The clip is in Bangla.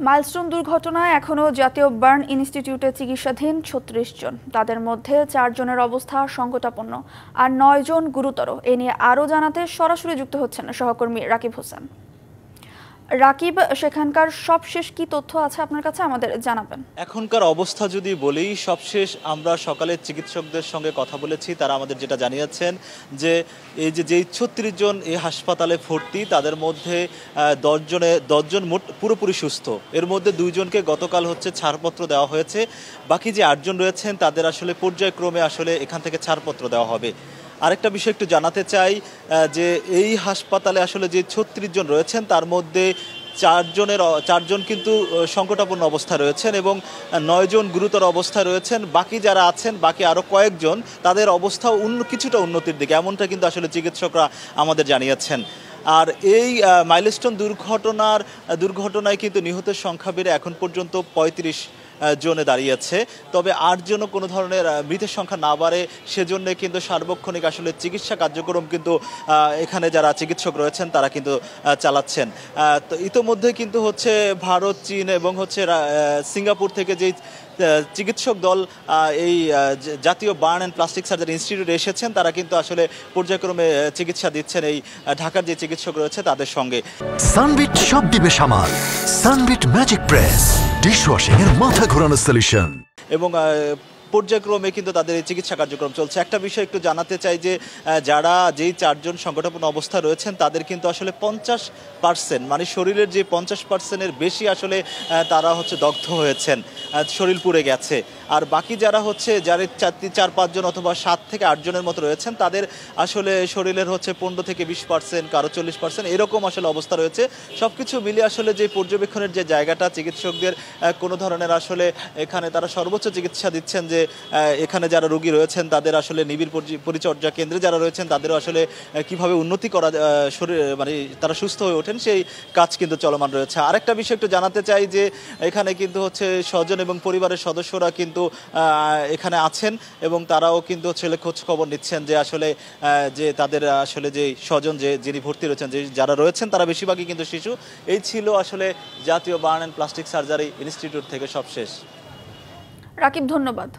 মাইলস্টোন দুর্ঘটনায় এখনও জাতীয় বার্ন ইনস্টিটিউটে চিকিৎসাধীন ৩৬ জন। তাদের মধ্যে ৪ জনের অবস্থা সংকটাপন্ন আর ৯ জন গুরুতর। এ নিয়ে আরও জানাতে সরাসরি যুক্ত হচ্ছেন সহকর্মী রাকিব হোসেন। রাকিব, সেখানকার সবশেষ কি তথ্য আছে আপনার কাছে, আমাদের জানাবেন। এখনকার অবস্থা যদি বলি, সবশেষ আমরা সকালে চিকিৎসকদের সঙ্গে কথা বলেছি, তারা আমাদের যেটা জানিয়েছেন যে এই যেই ৩৬ জন এই হাসপাতালে ভর্তি, তাদের মধ্যে ১০ জন মোট পুরোপুরি সুস্থ। এর মধ্যে ২ জনকে গতকাল ছাড়পত্র দেওয়া হয়েছে। বাকি যে ৮ জন রয়েছেন তাদের আসলে পর্যায়ক্রমে আসলে এখান থেকে ছাড়পত্র দেওয়া হবে। আরেকটা বিষয় একটু জানাতে চাই যে এই হাসপাতালে আসলে যে ৩৬ জন রয়েছেন তার মধ্যে ৪ জন কিন্তু সংকটাপন্ন অবস্থায় রয়েছেন এবং ৯ জন গুরুতর অবস্থায় রয়েছেন। বাকি যারা আছেন, বাকি আরও কয়েকজন, তাদের অবস্থা কিছুটা উন্নতির দিকে, এমনটা কিন্তু আসলে চিকিৎসকরা আমাদের জানিয়েছেন। আর এই মাইলস্টোন দুর্ঘটনায় কিন্তু নিহতের সংখ্যা বেড়ে এখন পর্যন্ত ৩৫ জনে দাঁড়িয়েছে। তবে ৮ জনও কোনো ধরনের মৃতের সংখ্যা না বাড়ে সেজন্য কিন্তু সার্বক্ষণিক আসলে চিকিৎসা কার্যক্রম কিন্তু এখানে যারা চিকিৎসক রয়েছেন তারা কিন্তু চালাচ্ছেন। তো ইতোমধ্যে কিন্তু ভারত, চীন এবং সিঙ্গাপুর থেকে যেই চিকিৎসক দল এই জাতীয় বার্ন অ্যান্ড প্লাস্টিক সার্জারি ইনস্টিটিউটে এসেছেন, তারা কিন্তু আসলে পর্যায়ক্রমে চিকিৎসা দিচ্ছেন এই ঢাকার যে চিকিৎসক রয়েছে তাদের সঙ্গে। সানবিট সব দিবে সামাল। সানবিট ম্যাজিক প্রেস ডিশওয়াশিং এর মাথা ঘোরানো সলিউশন। এবং পর্যায়ক্রমে কিন্তু তাদের এই চিকিৎসা কার্যক্রম চলছে। একটা বিষয় একটু জানাতে চাই যে যেই ৪ জন সংকটাপন্ন অবস্থা রয়েছেন তাদের কিন্তু আসলে ৫০%, মানে শরীরের যে ৫০%-এর বেশি আসলে তারা দগ্ধ হয়েছেন, শরীর পুড়ে গেছে। আর বাকি যারা যাদের ৪-৫ জন অথবা ৭ থেকে ৮ জনের মতো রয়েছেন তাদের আসলে শরীরের ১৫ থেকে ২০%, কারো ৪০%, এরকম আসলে অবস্থা রয়েছে। সব কিছু মিলিয়ে আসলে যে পর্যবেক্ষণের যে জায়গাটা, চিকিৎসকদের কোনো ধরনের আসলে এখানে তারা সর্বোচ্চ চিকিৎসা দিচ্ছেন যে এখানে যারা রোগী রয়েছেন তাদের আসলে নিবিড় পরিচর্যা কেন্দ্রে যারা রয়েছেন তাদেরও আসলে কিভাবে উন্নতি করা শরীর, মানে তারা সুস্থ হয়ে ওঠেন, সেই কাজ কিন্তু চলমান রয়েছে। আরেকটা বিষয় একটু জানাতে চাই যে এখানে কিন্তু স্বজন এবং পরিবারের সদস্যরা কিন্তু এখানে আছেন এবং তারাও কিন্তু খোঁজ খবর নিচ্ছেন যে আসলে যে তাদের আসলে যে স্বজন যিনি ভর্তি রয়েছেন, যারা রয়েছেন তারা বেশিরভাগই কিন্তু শিশু। এই ছিল আসলে জাতীয় burn and plastic surgery institute থেকে সবশেষ। রাকিব, ধন্যবাদ।